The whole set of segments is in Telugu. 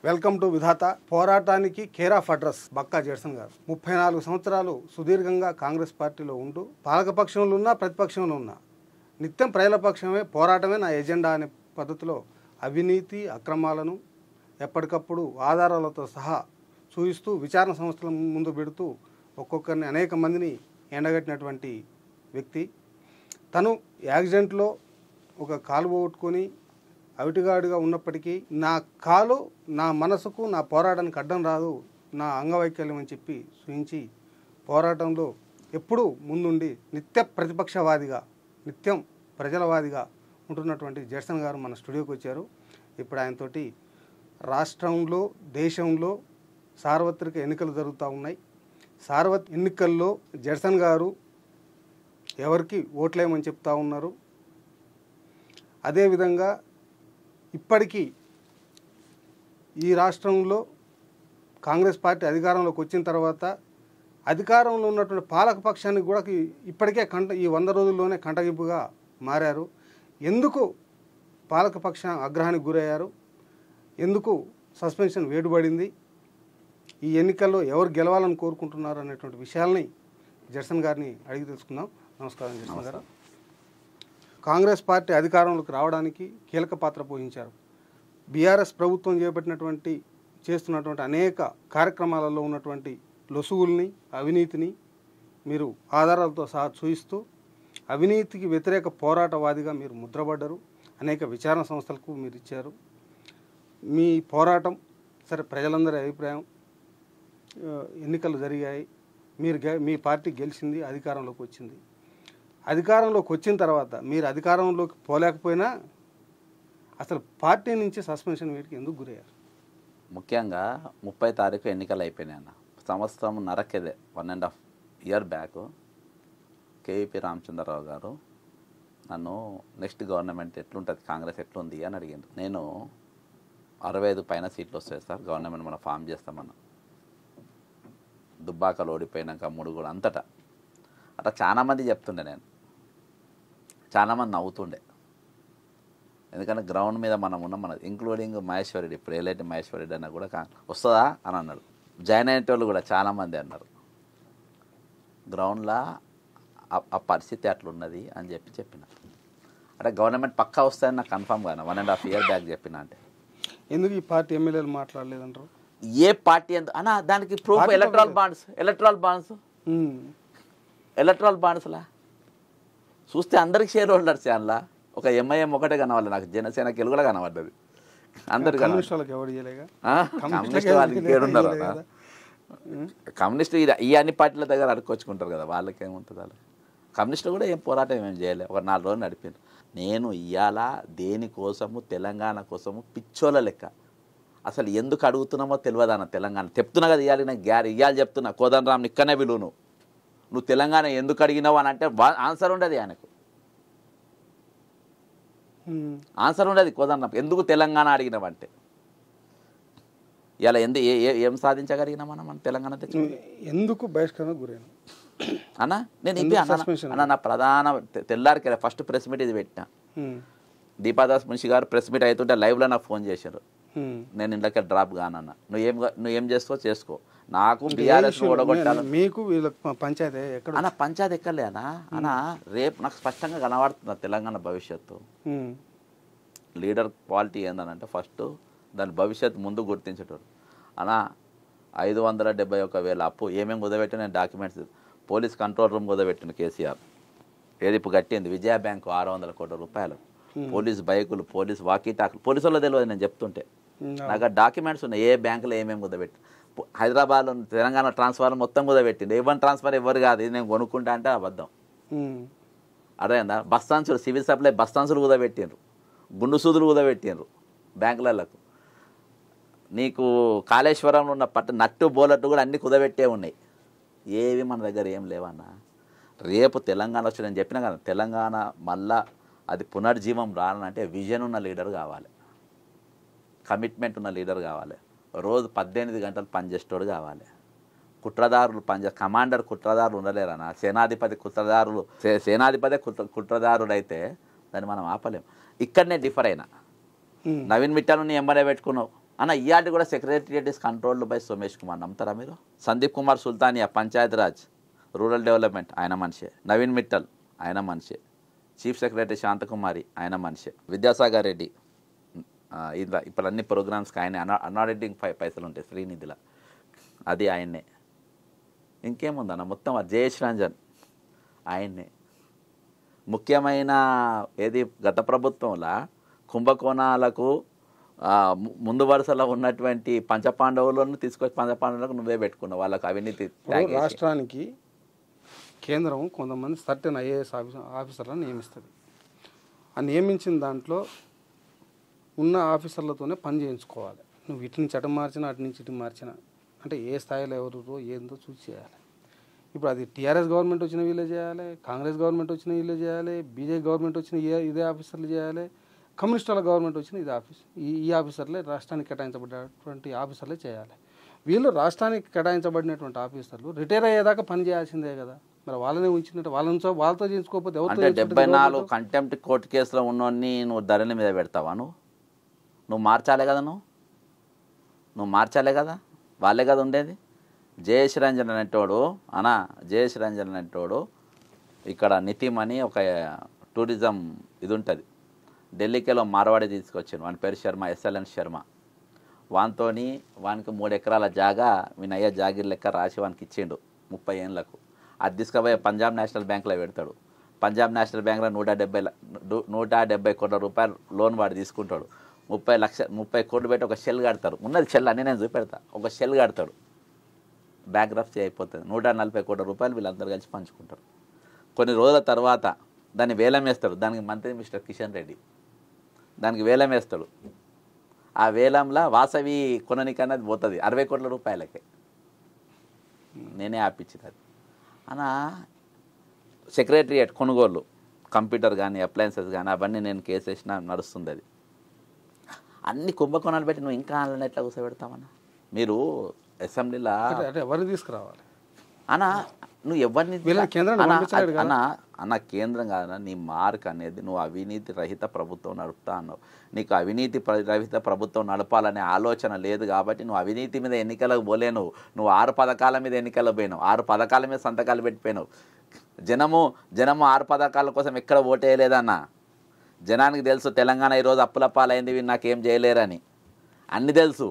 వెల్కమ్ టు విధాత. పోరాటానికి కేర్ ఆఫ్ అడ్రస్ బక్కా జెర్సన్ గారు 34 సంవత్సరాలు సుదీర్ఘంగా కాంగ్రెస్ పార్టీలో ఉంటూ పాలకపక్షంలో ఉన్నా ప్రతిపక్షంలో ఉన్నా నిత్యం ప్రజల పక్షమే, పోరాటమే నా ఎజెండా అనే పద్ధతిలో అవినీతి అక్రమాలను ఎప్పటికప్పుడు ఆధారాలతో సహా చూయిస్తూ విచారణ సంస్థల ముందు పెడుతూ ఒక్కొక్కరిని అనేక మందిని ఎండగట్టినటువంటి వ్యక్తి. తను యాక్సిడెంట్లో ఒక కాలు పోగొట్టుకొని అవిటిగాడుగా ఉన్నప్పటికీ నా కాలు నా మనసుకు నా పోరాటానికి అడ్డం రాదు, నా అంగవైకల్యం అని చెప్పి సూచించి పోరాటంలో ఎప్పుడూ ముందుండి నిత్య ప్రతిపక్షవాదిగా, నిత్యం ప్రజలవాదిగా ఉంటున్నటువంటి జెర్సన్ గారు మన స్టూడియోకి వచ్చారు. ఇప్పుడు ఆయనతోటి రాష్ట్రంలో దేశంలో సార్వత్రిక ఎన్నికలు జరుగుతూ ఉన్నాయి. సార్వత్రిక ఎన్నికల్లో జెర్సన్ గారు ఎవరికి ఓట్లేయమని చెప్తా ఉన్నారు. అదేవిధంగా ఇప్పటికీ ఈ రాష్ట్రంలో కాంగ్రెస్ పార్టీ అధికారంలోకి వచ్చిన తర్వాత అధికారంలో ఉన్నటువంటి పాలక పక్షానికి కూడా ఇప్పటికే ఈ 100 రోజుల్లోనే కంటగింపుగా మారారు. ఎందుకు పాలకపక్ష ఆగ్రహానికి గురయ్యారు, ఎందుకు సస్పెన్షన్ వేడుబడింది, ఈ ఎన్నికల్లో ఎవరు గెలవాలని కోరుకుంటున్నారు అనేటువంటి విషయాల్ని జెర్సన్ గారిని అడిగి తెలుసుకుందాం. నమస్కారం జెర్సన్ గారు. కాంగ్రెస్ పార్టీ అధికారంలోకి రావడానికి కీలక పాత్ర పోషించారు. బీఆర్ఎస్ ప్రభుత్వం చేస్తున్నటువంటి అనేక కార్యక్రమాలలో ఉన్నటువంటి లొసుగుల్ని, అవినీతిని మీరు ఆధారాలతో సహా చూయిస్తూ అవినీతికి వ్యతిరేక పోరాటవాదిగా మీరు ముద్రపడ్డారు. అనేక విచారణ సంస్థలకు మీరు ఇచ్చారు. మీ పోరాటం సరే, ప్రజలందరి అభిప్రాయం, ఎన్నికలు జరిగాయి, మీ పార్టీ గెలిచింది, అధికారంలోకి వచ్చింది. అధికారంలోకి వచ్చిన తర్వాత మీరు అధికారంలోకి పోలేకపోయినా అసలు పార్టీ నుంచి సస్పెన్షన్ వీటికి ఎందుకు గురయ్యారు? ముఖ్యంగా 30 తారీఖు ఎన్నికలు అయిపోయినాయి అన్న. సంవత్సరం నరకేదే 1.5 ఇయర్ బ్యాక్ కేవీపీ రామచంద్రరావు గారు నన్ను నెక్స్ట్ గవర్నమెంట్ ఎట్లుంటుంది, కాంగ్రెస్ ఎట్లుంది అని అడిగాను. నేను 65 పైన సీట్లు వస్తాయి సార్, గవర్నమెంట్ మనం ఫామ్ చేస్తామన్నా. దుబ్బాకలు ఓడిపోయినాక ముడుగుడు అంతటా అట్లా చాలామంది చెప్తుండే, నేను చాలామంది నవ్వుతుండే. ఎందుకంటే గ్రౌండ్ మీద మనం ఉన్న మన ఇంక్లూడింగ్ మహేశ్వరుడు, ఇప్పుడు ఏలైతే మహేశ్వరుడు అన్న కూడా వస్తుందా అని అన్నాడు. జాయిన్ అయిన వాళ్ళు కూడా చాలామంది అన్నారు. గ్రౌండ్లో ఆ పరిస్థితి అట్లున్నది అని చెప్పిన. అంటే గవర్నమెంట్ పక్కా వస్తాయని నాకు కన్ఫామ్ కాదు. 1.5 ఇయర్ బ్యాక్ చెప్పిన. అంటే ఎందుకు ఈ పార్టీ ఎమ్మెల్యేలు మాట్లాడలేదంటారు? ఏ పార్టీ అన్న దానికి ప్రూఫ్ ఎలక్ట్రల్ బాండ్స్లా చూస్తే అందరికి షేర్ హోల్డర్స్. అందులో ఒక ఎంఐఎం ఒకటే కనవాలి, నాకు జనసేన గెలుగులా కనబడ్డది. అందరు కమ్యూనిస్ట్ వాళ్ళకి ఏడున్నారు అన్న. కమ్యూనిస్టు ఈ అన్ని పార్టీల దగ్గర అడుక్కొచ్చుకుంటారు కదా, వాళ్ళకి ఏముంటుంది? వాళ్ళు కమ్యూనిస్టులు కూడా ఏం పోరాటం ఏం చేయలేదు, ఒక 4 రోజులు నడిపారు. నేను ఇవాళ దేనికోసము, తెలంగాణ కోసము పిచ్చోళ్ళ లెక్క అసలు ఎందుకు అడుగుతున్నామో తెలియదు అన్న. తెలంగాణ చెప్తున్నా కదా, ఇవ్వాలి నాకు ఇవ్వాలి చెప్తున్నా. కోదండరామ్ ఇక్కడనే విలువ, నువ్వు తెలంగాణ ఎందుకు అడిగినావు అని అంటే ఆన్సర్ ఉండదు ఆయనకు. ఆన్సర్ ఉండదు కోదండరామ్ ఎందుకు తెలంగాణ అడిగినావంటే. ఇలా ఏం సాధించగలిగినా మన తెలంగాణ ఎందుకు బహిష్కరణ గురైనా అన్న? నేను ఇది అన్న నా ప్రధాన తెల్లారికి ఫస్ట్ ప్రెస్ మీట్ ఇది పెట్టినా. దీపాదాస్ మున్షి గారు ప్రెస్ మీట్ అవుతుంటే లైవ్లో నాకు ఫోన్ చేశారు. నేను ఇంట్లోకి డ్రాప్ కానన్న, నువ్వేం చేస్తావో చేసుకో, నాకు బీఆర్ఎస్ ఓడగొట్టాను. మీకు పంచాయతీ ఎక్కడ అన్న? పంచాయతీ ఎక్కడలే అన్న. రేపు నాకు స్పష్టంగా కనబడుతుంది తెలంగాణ భవిష్యత్తు. లీడర్ క్వాలిటీ ఏందనంటే ఫస్ట్ దాని భవిష్యత్తు ముందు గుర్తించేటోడు అన్న. 571,000 అప్పు ఏమేమి కుదబెట్టి నేను డాక్యుమెంట్స్, పోలీస్ కంట్రోల్ రూమ్ కుదబెట్టిన కేసీఆర్. ఏదిప్పు కట్టింది విజయ బ్యాంకు 600 కోట్ల రూపాయలు, పోలీస్ బైకులు, పోలీస్ వాకీటాకులు. పోలీసు వాళ్ళు తెలియదు నేను చెప్తుంటే, నాకు డాక్యుమెంట్స్ ఉన్నాయి. ఏ బ్యాంకులో ఏమేమి కుదబెట్టి, హైదరాబాద్లో తెలంగాణ ట్రాన్స్ఫర్ మొత్తం కుదబెట్టింది. ఎవరి ట్రాన్స్ఫర్ ఎవరు కాదు, ఇది నేను కొనుక్కుంటా అంటే అబద్ధం. అర్థమైందా? బస్తాన్సులు, సివిల్ సప్లై బస్తాన్సులు కుదబెట్టిండ్రు, గుండు సూదులు కుదబెట్టిండ్రు బ్యాంకులకు. నీకు కాళేశ్వరంలో ఉన్న నట్టు బోలట్టు కూడా అన్నీ కుదబెట్టే ఉన్నాయి. ఏవి మన దగ్గర ఏం లేవన్నా. రేపు తెలంగాణ వచ్చి నేను చెప్పినా కదా, తెలంగాణ మళ్ళా అది పునర్జీవం రానంటే విజన్ ఉన్న లీడర్ కావాలి, కమిట్మెంట్ ఉన్న లీడర్ కావాలి, రోజు 18 గంటలు పనిచేసేటోడు కావాలి. కుట్రదారులు కమాండర్ కుట్రదారులు ఉండలేరన్నా. సేనాధిపతి కుట్రదారుడు అయితే దాన్ని మనం ఆపలేం. ఇక్కడనే డిఫర్ అయినా. నవీన్ మిట్టల్ని ఎంబడే పెట్టుకున్నావు, అన్న ఇయాటి కూడా secretariat is controlled by Somesh Kumar, నమ్ముతారా మీరు? సందీప్ కుమార్ సుల్తానియా పంచాయత్ రాజ్ రూరల్ డెవలప్మెంట్ ఆయన మనిషే, నవీన్ మిట్టల్ ఆయన మనిషే, చీఫ్ సెక్రటరీ శాంతకుమారి ఆయన మనిషే, విద్యాసాగర్ రెడ్డి ఇలా ఇప్పుడు అన్ని ప్రోగ్రామ్స్కి ఆయన అన్ఆడిటింగ్ పైసలు ఉంటాయి శ్రీనిధిలో, అది ఆయన్నే. ఇంకేముందన్న మొత్తం జయేష్ రంజన్ ఆయన్నే. ముఖ్యమైన ఏది గత ప్రభుత్వంలో కుంభకోణాలకు ముందు వరుసలో ఉన్నటువంటి పంచపాండవులను తీసుకొచ్చి పంచపాండవులకు నువ్వే పెట్టుకున్నావు, వాళ్ళకు అవినీతి. రాష్ట్రానికి కేంద్రం కొంతమంది సర్టెన్ ఐఏఎస్ ఆఫీసర్లను నియమిస్తుంది. ఆ నియమించిన దాంట్లో ఉన్న ఆఫీసర్లతోనే పని చేయించుకోవాలి. నువ్వు ఇటు నుంచి అటు మార్చినా అటు నుంచి ఇటు మార్చినా అంటే ఏ స్థాయిలో ఎవరు ఏందో చూసి చేయాలి. ఇప్పుడు అది టీఆర్ఎస్ గవర్నమెంట్ వచ్చిన వీళ్ళే చేయాలి, కాంగ్రెస్ గవర్నమెంట్ వచ్చిన వీళ్ళే చేయాలి, బీజేపీ గవర్నమెంట్ వచ్చిన ఇదే ఆఫీసర్లు చేయాలి, కమ్యూనిస్టుల గవర్నమెంట్ వచ్చిన ఇది ఈ ఆఫీసర్లే రాష్ట్రానికి కేటాయించబడినటువంటి ఆఫీసర్లే చేయాలి. వీళ్ళు రాష్ట్రానికి కేటాయించబడినటువంటి ఆఫీసర్లు రిటైర్ అయ్యేదాకా పని చేయాల్సిందే కదా. మరి వాళ్ళనే ఉంచినట్టు వాళ్ళతో చేయించుకోకపోతే ఎవరితో? 74 కంటెంప్ట్ కోర్టు కేసులో ఉన్నోన్ని నువ్వు ధరల మీద పెడతావా? నువ్వు మార్చాలే కదా, నువ్వు మార్చాలే కదా, వాళ్ళే కదా ఉండేది. జయేష్ రంజన్ అనేటోడు జయేష్ రంజన్ అనేటోడు ఇక్కడ నితిమ్ అని ఒక టూరిజం ఇది ఉంటుంది, ఢిల్లీకిలో మార్వాడి తీసుకొచ్చాను, వాని పేరు శర్మ, SLN శర్మ. వానికి 3 ఎకరాల జాగా వినయ్య జాగిర్ లెక్క రాసి వానికి ఇచ్చిండు 30 ఏళ్ళకు. అది తీసుకుపోయి పంజాబ్ నేషనల్ బ్యాంక్లో పెడతాడు. పంజాబ్ నేషనల్ బ్యాంక్లో 170 కోట్ల రూపాయలు లోన్ వాడు తీసుకుంటాడు. 30 కోట్లు పెట్టి ఒక షెల్ కడతారు. ఉన్నది షెల్ అని నేను చూపెడతా. ఒక షెల్ కడతాడు, బ్యాంక్రప్సీ అయిపోతుంది. 140 కోట్ల రూపాయలు వీళ్ళందరూ కలిసి పంచుకుంటారు. కొన్ని రోజుల తర్వాత దాన్ని వేలం వేస్తాడు. దానికి మంత్రి మిస్టర్ కిషన్ రెడ్డి దానికి వేలం వేస్తాడు. ఆ వేలంలో వాసవి కొననికన్నా అది పోతుంది 60 కోట్ల రూపాయలకే. నేనే ఆపించింది అది. సెక్రటరియట్ కొనుగోలు కంప్యూటర్ కానీ అప్లయన్సెస్ కానీ అవన్నీ నేను కేసు వేసినా నడుస్తుంది. అది అన్ని కుంభకోణాలు పెట్టి నువ్వు ఇంకా ఆన్లైన్ ఎట్లా కూర్చోబెడతామన్నా? మీరు అసెంబ్లీలో ఎవరిని తీసుకురావాలి నువ్వు ఎవరిని కేంద్రం కాదన్నా. నీ మార్క్ అనేది నువ్వు అవినీతి రహిత ప్రభుత్వం నడుపుతా అన్నావు. నీకు అవినీతి రహిత ప్రభుత్వం నడపాలనే ఆలోచన లేదు కాబట్టి నువ్వు అవినీతి మీద ఎన్నికలకు పోలేను. నువ్వు 6 పథకాల మీద ఎన్నికలకు పోయినావు, 6 పథకాల మీద సంతకాలు పెట్టిపోయినావు. జనము 6 పథకాల కోసం ఎక్కడ ఓటేయలేదన్నా. జనానికి తెలుసు తెలంగాణ ఈరోజు అప్పుల పాలైంది, వీళ్ళు నాకేం చేయలేరని అన్నీ తెలుసు.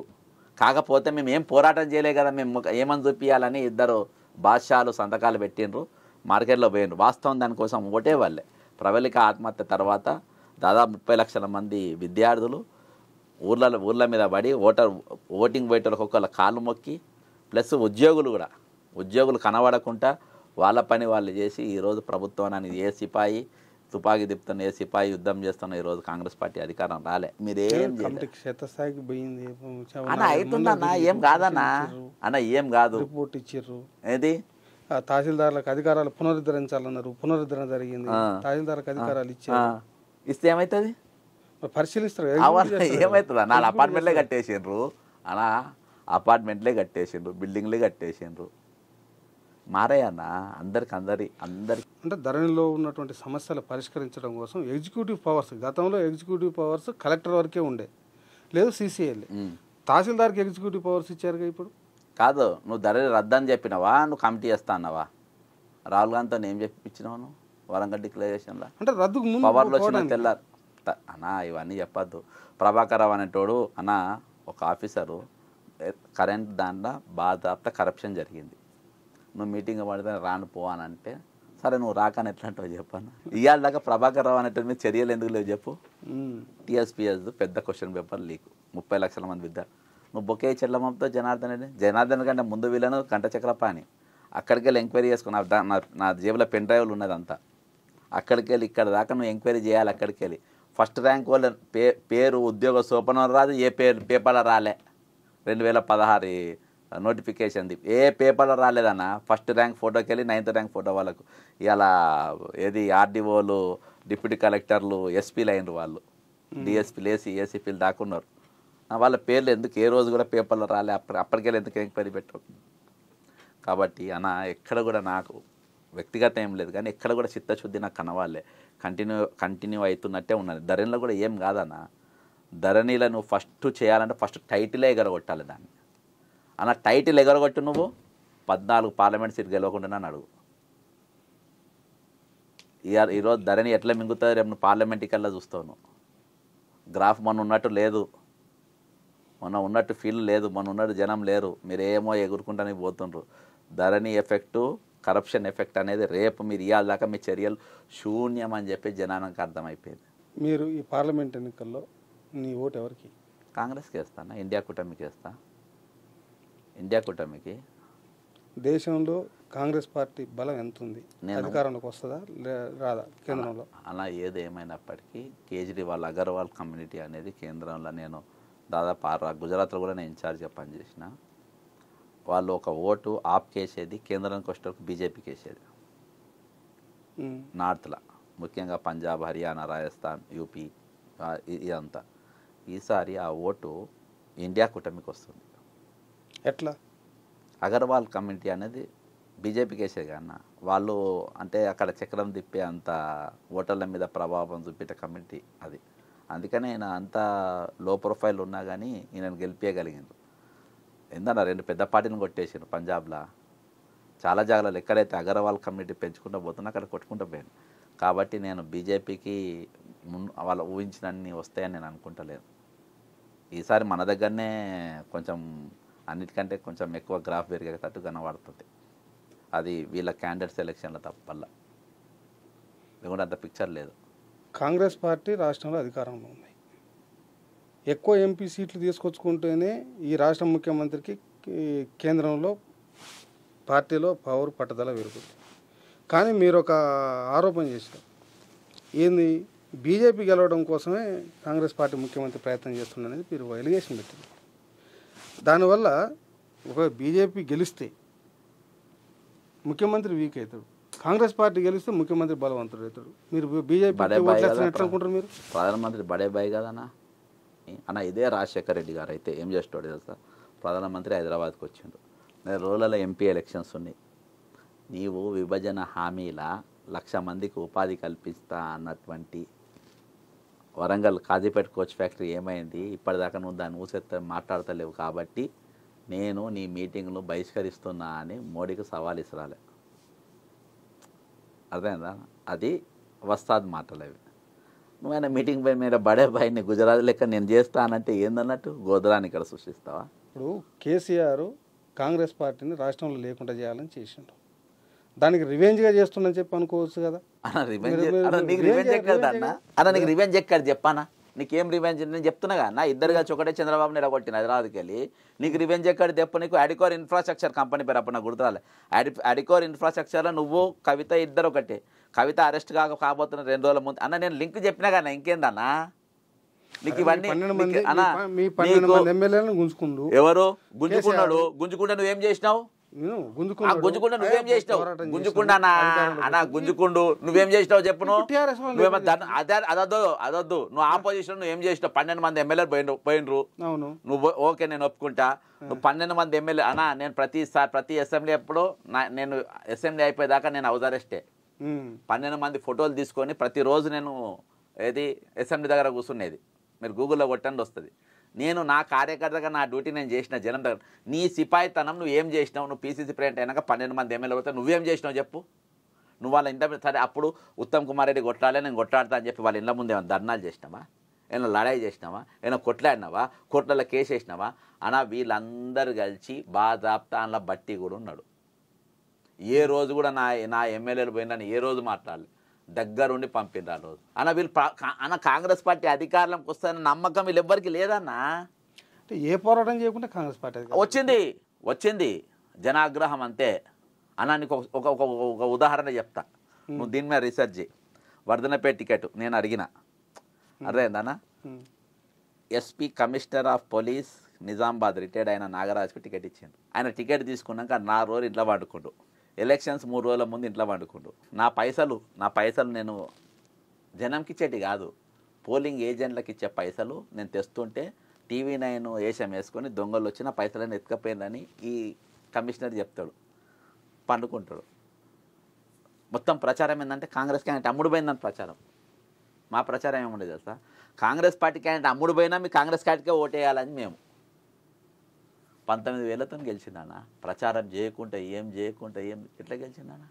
కాకపోతే మేము ఏం పోరాటం చేయలే కదా, మేము ఏమని చూపించాలని 2 బాద్షాలు సంతకాలు పెట్టిండ్రు, మార్కెట్లో పోయినరు. వాస్తవం దానికోసం ఓటే వాళ్ళే. ప్రవళిక ఆత్మహత్య తర్వాత దాదాపు 30 లక్షల మంది విద్యార్థులు ఊర్ల మీద పడి ఓటింగ్ పోయేటోళ్ళకి ఒక్కొక్కళ్ళ కాళ్ళు మొక్కి, ప్లస్ ఉద్యోగులు కనబడకుండా వాళ్ళ పని వాళ్ళు చేసి ఈరోజు ప్రభుత్వాన్ని ఏ సిపాయి తుపాకీ తిప్పుతున్న, ఏ సిపాయి యుద్ధం చేస్తున్న ఈరోజు కాంగ్రెస్ పార్టీ అధికారం రాలే. మీరేం క్షేత్రస్థాయికి పోయింది అవుతుందన్నా, ఏం కాదన్నా ఏం కాదు. రిపోర్ట్ ఇచ్చిర్రు, ఏది తహసీల్దార్లకు అధికారాలు పునరుద్ధరించాలన్నారు, పునరుద్ధరణ జరిగింది. తహసీల్దార్లకు అధికారాలు ఇస్తే ఏమవుతుంది? పరిశీలిస్తారు. ఏమవుతుంది? 4 అపార్ట్మెంట్లే కట్టేసిండ్రు బిల్డింగ్లే కట్టేసిండ్రు. మారాయన్నా అందరికి అంటే ధరణిలో ఉన్నటువంటి సమస్యలు పరిష్కరించడం కోసం ఎగ్జిక్యూటివ్ పవర్స్, గతంలో ఎగ్జిక్యూటివ్ పవర్స్ కలెక్టర్ వరకే ఉండే, లేదు CCL. తహసీల్దార్కి ఎగ్జిక్యూటివ్ పవర్స్ ఇచ్చారుగా ఇప్పుడు. కాదు, నువ్వు ధరణి రద్దని చెప్పినావా, నువ్వు కమిటీ చేస్తా అన్నావా? రాహుల్ గాంధీతో ఏం చెప్పిచ్చినావు నువ్వు వరంగల్ డిక్లరేషన్లో? అంటే రద్దుకు ముందు పవర్లో వచ్చిన తెల్లారు ఇవన్నీ చెప్పద్దు. ప్రభాకర్ రావు అనేటోడు ఒక ఆఫీసరు కరెంట్ దాంట్లో బాధాప్త కరప్షన్ జరిగింది, నువ్వు మీటింగ్ పడితే రాను పో అని అంటే, సరే నువ్వు రాకని ఎట్లా అంటావు చెప్పాను. ఇవాళ దాకా ప్రభాకర్ రావు అనేటువంటి మీద చర్యలు ఎందుకు లేవు చెప్పు? TSPS పెద్ద క్వశ్చన్ పేపర్ లీక్, 30 లక్షల మంది విద్యార్థులు. నువ్వు బొకే చెల్లమ్మతో జనార్దన్ కంటే ముందు వీళ్ళను గంట చక్రపాణి అక్కడికి వెళ్ళి ఎంక్వైరీ చేసుకున్నా. నా జేబులో పెన్ డ్రైవ్లు ఉన్నది అంతా. అక్కడికి వెళ్ళి ఇక్కడ దాకా నువ్వు ఎంక్వైరీ చేయాలి. అక్కడికి వెళ్ళి ఫస్ట్ ర్యాంక్ వాళ్ళ పేరు ఉద్యోగ సోపనం రాదు, ఏ పేపర్లో రాలే. 2016 నోటిఫికేషన్ది ఏ పేపర్లో రాలేదన్న. ఫస్ట్ ర్యాంక్ ఫోటోకి వెళ్ళి 9th ర్యాంక్ ఫోటో వాళ్ళకు. ఇలా ఏది RDOలు, డిప్యూటీ కలెక్టర్లు, SPలు అయినరు వాళ్ళు, DSPలు, ACPలు దాకున్నారు. వాళ్ళ పేర్లు ఎందుకు ఏ రోజు కూడా పేపర్లో రాలే? అప్పటికెళ్ళి ఎందుకు ఎంక్వైరీ పెట్టరు? కాబట్టి ఎక్కడ కూడా నాకు వ్యక్తిగత ఏం లేదు, కానీ ఎక్కడ కూడా చిత్తశుద్ధి నాకు కనవాలే. కంటిన్యూ అవుతున్నట్టే ఉన్నది. ధరణిలో కూడా ఏం కాదన్న, ధరణిలో నువ్వు ఫస్ట్ చేయాలంటే ఫస్ట్ టైటిలే ఎగరగొట్టాలి దాన్ని. అన్న టైటిల్ ఎగరగొట్టు, నువ్వు 14 పార్లమెంట్ సీట్ గెలవకుండా అడుగు. ఈరోజు ధరణి ఎట్లా మింగుతుంది, రేపు నువ్వు పార్లమెంట్కి వెళ్ళా చూస్తావు. నువ్వు గ్రాఫ్ మొన్న ఉన్నట్టు లేదు, మొన్న ఉన్నట్టు ఫీల్ లేదు, మొన్న ఉన్నట్టు జనం లేరు, మీరేమో ఎగురుకుంటానికి పోతుండ్రు. ధరణి ఎఫెక్టు, కరప్షన్ ఎఫెక్ట్ అనేది రేపు మీరు ఇవాళ దాకా మీ చర్యలు శూన్యం అని చెప్పి జనానికి అర్థమైపోయింది. మీరు ఈ పార్లమెంట్ ఎన్నికల్లో నీ ఓటు ఎవరికి? కాంగ్రెస్కి వేస్తానా, ఇండియా కూటమికి వేస్తా. ఇండియా కూటమికి. దేశంలో కాంగ్రెస్ పార్టీ బలం ఎంత ఉంది? అధికారంలోకి వస్తుందా రాదా కేంద్రంలో? అలా ఏదేమైనప్పటికీ కేజ్రీవాల్ అగర్వాల్ కమ్యూనిటీ అనేది కేంద్రంలో, నేను దాదాపు గుజరాత్లో కూడా నేను ఇన్ఛార్జ్గా పనిచేసిన. వాళ్ళు ఒక ఓటు ఆప్కి వేసేది, కేంద్రానికి వచ్చేటప్పుడు బీజేపీకి వేసేది. నార్త్లో ముఖ్యంగా పంజాబ్, హర్యానా, రాజస్థాన్, యూపీ ఇదంతా. ఈసారి ఆ ఓటు ఇండియా కూటమికి వస్తుంది. ఎట్లా? అగర్వాల్ కమ్యూనిటీ అనేది బీజేపీకి వేసేది కన్నా వాళ్ళు అంటే అక్కడ చక్రం తిప్పే అంత ఓటర్ల మీద ప్రభావం చూపేట కమ్యూనిటీ అది. అందుకనే ఈయన అంత లో ప్రొఫైల్ ఉన్నా కానీ ఈయనను గెలిపేయగలిగిండ్రు. ఏందన్నా 2 పెద్ద పార్టీని కొట్టేసారు పంజాబ్లో. చాలా జాగాలలో ఎక్కడైతే అగర్వాల్ కమ్యూనిటీ పెంచుకుంటూ పోతున్నా అక్కడ కొట్టుకుంటూ పోయాను. కాబట్టి నేను బీజేపీకి వాళ్ళు ఊహించినన్ని వస్తాయని నేను అనుకుంటలేను. ఈసారి మన దగ్గరనే కొంచెం అన్నిటికంటే కొంచెం ఎక్కువ గ్రాఫ్ పెరిగేటట్టు కనబడుతుంది. అది వీళ్ళ క్యాండిడేట్ సెలక్షన్ల తప్పల్లా, లేకుంటే అంత పిక్చర్ లేదు. కాంగ్రెస్ పార్టీ రాష్ట్రంలో అధికారంలో ఉంది. ఎక్కువ ఎంపీ సీట్లు తీసుకొచ్చుకుంటేనే ఈ రాష్ట్ర ముఖ్యమంత్రికి కేంద్రంలో పార్టీలో పవర్ పట్టుదల పెరుగుతుంది. కానీ మీరు ఒక ఆరోపణ చేశారు, ఏంది బీజేపీ గెలవడం కోసమే కాంగ్రెస్ పార్టీ ముఖ్యమంత్రి ప్రయత్నం చేస్తుందనేది మీరు ఎలిగేషన్ పెట్టింది. దానివల్ల ఒక బీజేపీ గెలిస్తే ముఖ్యమంత్రి వీక్ అవుతాడు, కాంగ్రెస్ పార్టీ గెలిస్తే ముఖ్యమంత్రి బలవంతుడు అవుతాడు. మీరు బీజేపీ అనుకుంటారు, మీరు ప్రధానమంత్రి బడే బాయ్ కదన్నా అన్న. ఇదే రాజశేఖర రెడ్డి గారు అయితే ఏం చేస్తాడు తెలుసా, ప్రధానమంత్రి హైదరాబాద్కి వచ్చిండు, 4 రోజులలో ఎంపీ ఎలక్షన్స్ ఉన్నాయి, నీవు విభజన హామీల 1,00,000 మందికి ఉపాధి కల్పిస్తా అన్నటువంటి వరంగల్ కాజీపేట కోచ్ ఫ్యాక్టరీ ఏమైంది, ఇప్పటిదాకా నువ్వు దాన్ని ఊసెత్త మాట్లాడతలేవు, కాబట్టి నేను నీ మీటింగ్ను బహిష్కరిస్తున్నా అని మోడీకి సవాల్ ఇసరాలే. అర్థమైందా? అది వస్తాద్ మాటలు అవి. నువ్వైనా మీటింగ్ పోయి మీద బడే బాయ్ని గుజరాత్ లెక్క నేను చేస్తానంటే ఏందన్నట్టు గోదరాన్ని ఇక్కడ సృష్టిస్తావా? ఇప్పుడు కేసీఆర్ కాంగ్రెస్ పార్టీని రాష్ట్రంలో లేకుండా చేయాలని చేసిండు, దానికి రివెంజ్గా చేస్తుందని చెప్పి అనుకోవచ్చు కదా. నీకు రివెంజ్ ఎక్కడ అన్న? అన్న నీకు రివెంజ్ ఎక్కడ చెప్పానా? నీకేం రివెంజ్? నేను చెప్తున్నాగా నా ఇద్దరు కలిసి ఒకటే చంద్రబాబు నిలగొట్టిన హైదరాబాద్కి వెళ్ళి, నీకు రివెంజ్ ఎక్కడ చెప్పు? నీకు అడికోర్ ఇన్ఫ్రాస్ట్రక్చర్ కంపెనీ పేరు అప్పుడు నాకు గుర్తురాలే. అడికోర్ ఇన్ఫ్రాస్ట్రక్చర్లో నువ్వు కవిత ఇద్దరు ఒకటే. కవిత అరెస్ట్ కాబోతున్న 2 రోజుల ముందు అన్న నేను లింక్ చెప్పినా కానీ ఇంకేందన్నా నీకు ఇవన్నీ? ఎవరు గుంజుకున్నాడు? గుంజుకుంటా నువ్వేం చేసినావు? గుంజుకుండా నువ్వేం చేసినావు? గుంజుకుండానా అన్నా? గుంజుకుండు నువ్వేం చేసినావు చెప్పు. నువ్వేమో అదొద్దు. నువ్వు ఆపోజిషన్ నువ్వేం చేసినావు? 12 మంది ఎమ్మెల్యేలు పోయినరు. నువ్వు ఓకే, నేను ఒప్పుకుంటా. నువ్వు 12 మంది ఎమ్మెల్యే అన్నా. నేను ప్రతి అసెంబ్లీ ఎప్పుడు నేను అసెంబ్లీ అయిపోయేదాకా నేను హౌస్ అరెస్టే. 12 మంది ఫోటోలు తీసుకొని ప్రతిరోజు నేను ఏది అసెంబ్లీ దగ్గర కూర్చునేది. మీరు గూగుల్లో కొట్టండి వస్తుంది. నేను నా కార్యకర్తగా నా డ్యూటీ నేను చేసిన జనం దగ్గర. నీ సిపాయితనం నువ్వు ఏం చేసినావు? నువ్వు పీసీసీ ప్రెసిడెంట్ అయినాక 12 మంది ఎమ్మెల్యే పోతే నువ్వేం చేసినావు చెప్పు. నువ్వు వాళ్ళ ఇంట సరే అప్పుడు ఉత్తమ్ కుమార్ రెడ్డి కొట్లాడే నేను కొట్లాడతా అని చెప్పి వాళ్ళ ఇళ్ళ ముందు ఏమైనా ధర్నాలు చేసినావా? ఏమైనా లడాయి చేసినావా? ఏమైనా కొట్లాడినావా? కోట్లలో కేసు వేసినావా? అనా వీళ్ళందరూ కలిసి బాధాప్తాన్ల బట్టి కూడా ఉన్నాడు. ఏ రోజు కూడా నా ఎమ్మెల్యేలు పోయినా ఏ రోజు మాట్లాడలే, దగ్గరుండి పంపిండ్రు ఆ రోజు. అన్న వీళ్ళు అన్న కాంగ్రెస్ పార్టీ అధికారంలోకి వస్తారన్న నమ్మకం వీళ్ళు ఎవ్వరికి లేదన్నా. ఏ పోరాటం చేయకుండా కాంగ్రెస్ పార్టీ వచ్చింది జనాగ్రహం అంతే. అన్న నీకు ఒక ఉదాహరణ చెప్తా, నువ్వు దీని మీద రీసెర్చ్ చేయి. వర్ధనపేట టికెట్ నేను అడిగిన, అర్థమైందన్నా. SP commissioner of police Nizamabad retired అయిన నాగరాజ్కి టికెట్ ఇచ్చిండు. ఆయన టికెట్ తీసుకున్నాక 4 రోజులు ఇంట్లో పండుకుండు. ఎలక్షన్స్ 3 రోజుల ముందు ఇంట్లో పండుకుండు. నా పైసలు నేను జనంకి ఇచ్చేటి కాదు, పోలింగ్ ఏజెంట్లకు ఇచ్చే పైసలు నేను తెస్తుంటే TV9 వేషం వేసుకొని దొంగలు వచ్చి నా పైసలను ఎత్తుకపోయిందని ఈ కమిషనర్ చెప్తాడు, పండుకుంటాడు. మొత్తం ప్రచారం ఏంటంటే కాంగ్రెస్ క్యాండిడేట్ అమ్ముడు పోయిందని ప్రచారం. మా ప్రచారం ఏముండేది తెలుసా, కాంగ్రెస్ పార్టీ క్యాండిడేట్ అమ్ముడు పోయినా మీ కాంగ్రెస్ పార్టీకే ఓటేయాలని మేము. 19,000తో గెలిచిందన్న. ప్రచారం చేయకుండా ఏం ఎట్లా గెలిచిందన్న?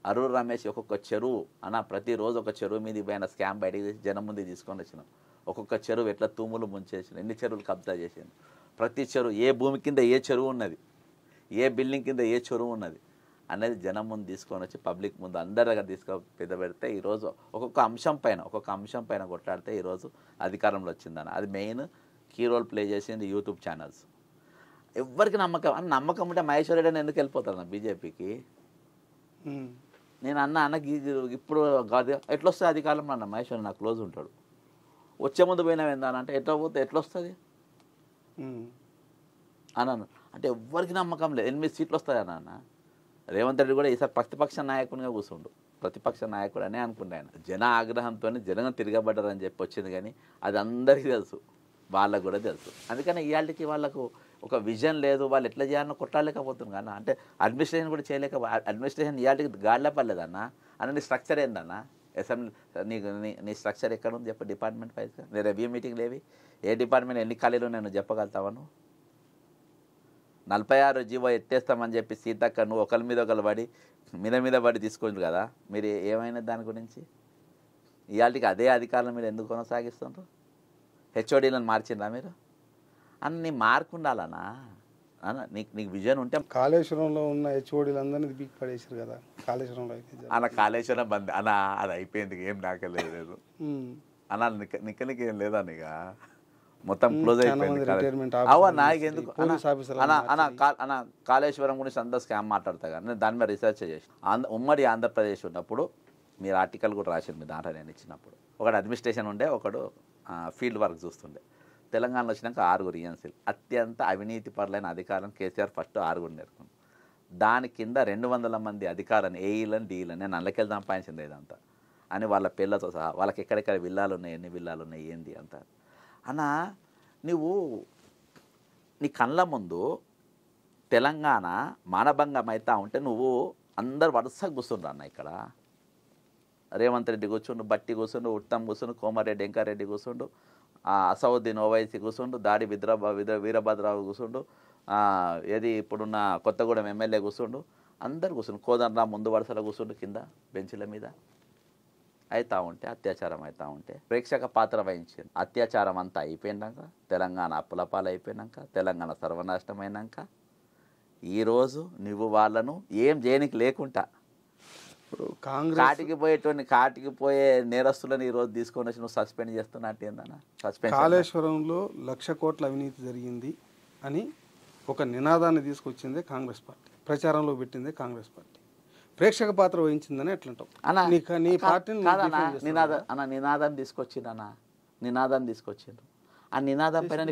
అరూరు రమేష్ ఒక్కొక్క చెరువు అన్న, ప్రతిరోజు ఒక చెరువు మీద పోయిన స్కామ్ బయటకు తీసి జనం ముందు తీసుకొని వచ్చినాం. ఒక్కొక్క చెరువు ఎట్లా తూములు ముంచేసిన, ఎన్ని చెరువులు కబ్జా చేసింది, ప్రతి చెరువు ఏ భూమి కింద ఏ చెరువు ఉన్నది, ఏ బిల్డింగ్ కింద ఏ చెరువు ఉన్నది అనేది జనం ముందు తీసుకొని వచ్చి పబ్లిక్ ముందు అందరి దగ్గర పెద్ద పెడితే ఈరోజు ఒక్కొక్క అంశం పైన కొట్లాడితే ఈరోజు అధికారంలో వచ్చిందన్న. అది మెయిన్ కీ రోల్ ప్లే చేసింది యూట్యూబ్ ఛానల్స్. ఎవరికి నమ్మకం ఉంటే మహేశ్వర్ రెడ్డి ఎందుకు వెళ్ళిపోతాను బీజేపీకి? నేను అన్నకి ఇప్పుడు ఎట్లా వస్తుంది అధికారంలో అన్న, మహేశ్వర్ నాకు క్లోజ్ ఉంటాడు. వచ్చే ముందు పోయినావు ఏందానంటే ఎట్లా పోతే ఎట్లా వస్తుంది అన్నాను. అంటే ఎవ్వరికి నమ్మకం లేదు. 8 సీట్లు వస్తాయని అన్న. రేవంత్ రెడ్డి కూడా ఈసారి ప్రతిపక్ష నాయకునిగా కూర్చుండు. ప్రతిపక్ష నాయకుడు అనే అనుకుంటే ఆయన జన ఆగ్రహంతో జనం తిరగబడ్డారని చెప్పి వచ్చింది. కానీ అది అందరికీ తెలుసు, వాళ్ళకు కూడా తెలుసు. అందుకని ఇవాళకి వాళ్ళకు ఒక విజన్ లేదు, వాళ్ళు ఎట్లా చేయాలని కొట్టాలేకపోతుంది కానీ అంటే అడ్మినిస్ట్రేషన్ కూడా చేయలేక, అడ్మినిస్ట్రేషన్ ఇవాళకి గాడిలో పడలేదన్న. అన్న నీ స్ట్రక్చర్ ఏందన్న? అసెంబ్లీ నీ స్ట్రక్చర్ ఎక్కడ ఉంది చెప్ప? డిపార్ట్మెంట్ వైజ్గా నీ రివ్యూ మీటింగ్ లేవి? ఏ డిపార్ట్మెంట్ ఎన్ని ఖాళీలు నేను చెప్పగలుగుతావను? 46 జీవో ఎత్తేస్తామని చెప్పి సీతక్క నువ్వు ఒకరి మీద ఒకరు పడి మీద పడి తీసుకుంటు కదా. మీరు ఏమైనా దాని గురించి ఇవాళకి అదే అధికారుల మీద ఎందుకు కొనసాగిస్తుండ్రు? హెచ్ఓడీలను మార్చిండ్రా మీరు? అన్ని మార్పు ఉండాలన్నా. నీకు విజన్ ఉంటే కాళేశ్వరంలో ఉన్న హెచ్ఓడీలందరినీ పీక్ పడేసారు కదా కాళేశ్వరంలో. అన్న కాళేశ్వరం బంద్ అన్న, అది అయిపోయింది, ఏం నాకలేదు అన్న. నీకు ఏం లేదా? నీక మొత్తం క్లోజ్ అయిపోయింది. అవన్నా ఎందుకు అన్న కాళేశ్వరం గురించి అంతా స్కామ్ మాట్లాడతా కానీ నేను దాని మీద రీసెర్చ్ చేసిన. ఉమ్మడి ఆంధ్రప్రదేశ్ ఉన్నప్పుడు మీరు ఆర్టికల్ కూడా రాసింది మీ దాంట్లో నేను ఇచ్చినప్పుడు. ఒకడు అడ్మినిస్ట్రేషన్ ఉండే, ఒకడు ఫీల్డ్ వర్క్ చూస్తుండే. తెలంగాణలో వచ్చినాక 6 ఈఎన్సీలు. అత్యంత అవినీతి పరులైన అధికారం కేసీఆర్ ఫస్ట్ 6 నేర్చుకున్నాను. దాని కింద 200 మంది అధికారులను, ఏఈలను, డీలను నేను అల్లకెళ్ళి సంపాదించింది ఇదంతా అని వాళ్ళ పిల్లలతో సహా. వాళ్ళకి ఎక్కడెక్కడ విల్లాలు ఉన్నాయి, ఎన్ని విల్లాలు ఉన్నాయి, ఏంది అంతా. అన్న నువ్వు నీ కళ్ళ ముందు తెలంగాణ మానభంగం అవుతా ఉంటే నువ్వు అందరు వరుసగా కూర్చుండ్రు అన్న. ఇక్కడ రేవంత్ రెడ్డి కూర్చుండు, బట్టి కూర్చుండు, ఉత్తమ్ కూర్చుండు, కోమారెడ్డి వెంకారెడ్డి కూర్చుండు, అసౌద్దీన్ ఓవైసీ కూర్చుండు, దాడి వీరభద్రరావు కూర్చుండు, ఏది ఇప్పుడున్న కొత్తగూడెం ఎమ్మెల్యే కూర్చుండు, అందరు కూర్చుండు. కోదండరాం ముందు వరుసలో కూర్చుండు కింద బెంచ్ల మీద. అవుతూ ఉంటే అత్యాచారం అవుతూ ఉంటే ప్రేక్షక పాత్ర వహించింది. అత్యాచారం అంతా అయిపోయినాక, తెలంగాణ అప్పులపాలు అయిపోయినాక, తెలంగాణ సర్వనాశనం అయినాక ఈరోజు నువ్వు వాళ్ళను ఏం చేయనికి లేకుండా కాటికి పోయే నేరస్తులను ఈరోజు తీసుకొని వచ్చి నువ్వు సస్పెండ్ చేస్తున్నట్టు ఏందన్నా? సస్పెండ్ కాళేశ్వరంలో 1,00,000 కోట్ల అవినీతి జరిగింది అని ఒక నినాదాన్ని తీసుకొచ్చిందే కాంగ్రెస్ పార్టీ, ప్రచారంలో పెట్టిందే కాంగ్రెస్ పార్టీ. ప్రేక్షక పాత్ర వహించిందని ఎట్లంటావు? నినాదం తీసుకొచ్చిందన్నా, నినాదం తీసుకొచ్చిండ్రు. ఆ నినాదం పైన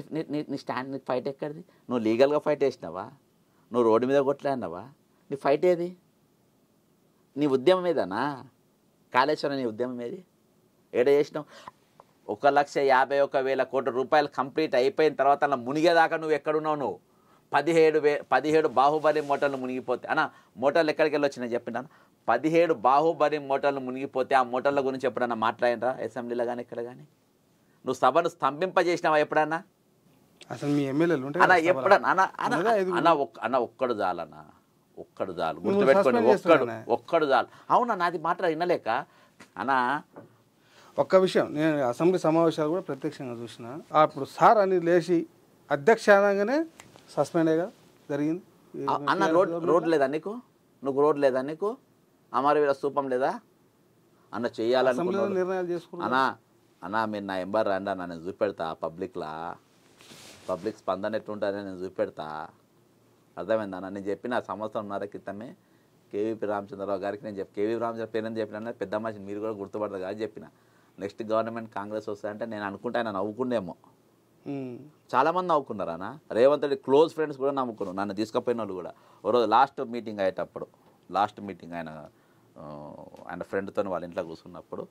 నీ స్టాండ్, నీ ఫైట్ ఎక్కడిది? నువ్వు లీగల్గా ఫైట్ వేసినావా? నువ్వు రోడ్డు మీద కొట్లాడినావా? నీ ఫైట్ ఏది? నీ ఉద్యమం ఏదన్నా? కాళేశ్వరం నీ ఉద్యమం ఏది? ఏడ చేసినావు? 1,51,000 కోట్ల రూపాయలు కంప్లీట్ అయిపోయిన తర్వాత అలా మునిగేదాకా నువ్వు ఎక్కడున్నావు? నువ్వు 17 బాహుబలి మోటార్లు మునిగిపోతే అన్న, మోటార్లు ఎక్కడికి వెళ్ళి వచ్చినాయి చెప్పినా? 17 బాహుబలి మోటార్లు మునిగిపోతే ఆ మోటార్ల గురించి ఎప్పుడన్నా మాట్లాడినరా అసెంబ్లీలో కానీ ఎక్కడ కానీ? నువ్వు సభను స్తంభింపజేసినావా ఎప్పుడన్నా? అసలు మీ ఎమ్మెల్యేలు అన్న ఎప్పుడన్నా అన్న ఒక్కడు చాలన్న, ఒక్కడు చాలు, గుర్తుపెట్టుకోండి, ఒక్కడు చాలు. అవునా, నాది మాట వినలేక అన్న. ఒక్క విషయం, నేను అసెంబ్లీ సమావేశాలు కూడా ప్రత్యక్షంగా చూసిన. అప్పుడు సార్ అని లేచి అధ్యక్షంగానే సస్పెండ్ అయ్యగా జరిగింది. అన్న రోడ్ లేదా నీకు? నువ్వు రోడ్ లేదా నీకు? అమరవీర స్థూపం లేదా అన్న? చెయ్యాలనుకున్నా నిర్ణయాలు చేసుకున్నా అన్న. మీరు నా ఎంబర్ రండి అన్న, నేను చూపెడతా పబ్లిక్లా. పబ్లిక్ స్పందన ఎట్లుంటుందని నేను చూపెడతా. అర్థమైందా అన్న? నేను చెప్పిన 1.5 సంవత్సరం క్రితమే కేవీపీ రామచంద్రరావు గారికి నేను కేవీ రామచంద్ర పేరు చెప్పిన పెద్ద మనిషి మీరు కూడా గుర్తుపడతారు కానీ చెప్పిన నెక్స్ట్ గవర్నమెంట్ కాంగ్రెస్ వస్తాయంటే నేను అనుకుంటే ఆయన నవ్వుకుండేమో. చాలామంది నవ్వుకున్నారు అన్న. రేవంత్ రెడ్డి క్లోజ్ ఫ్రెండ్స్ కూడా నవ్వుకున్నారు, నన్ను తీసుకుపోయిన వాళ్ళు కూడా. ఒకరోజు లాస్ట్ మీటింగ్ ఆయన ఫ్రెండ్తో వాళ్ళ ఇంట్లో కూర్చున్నప్పుడు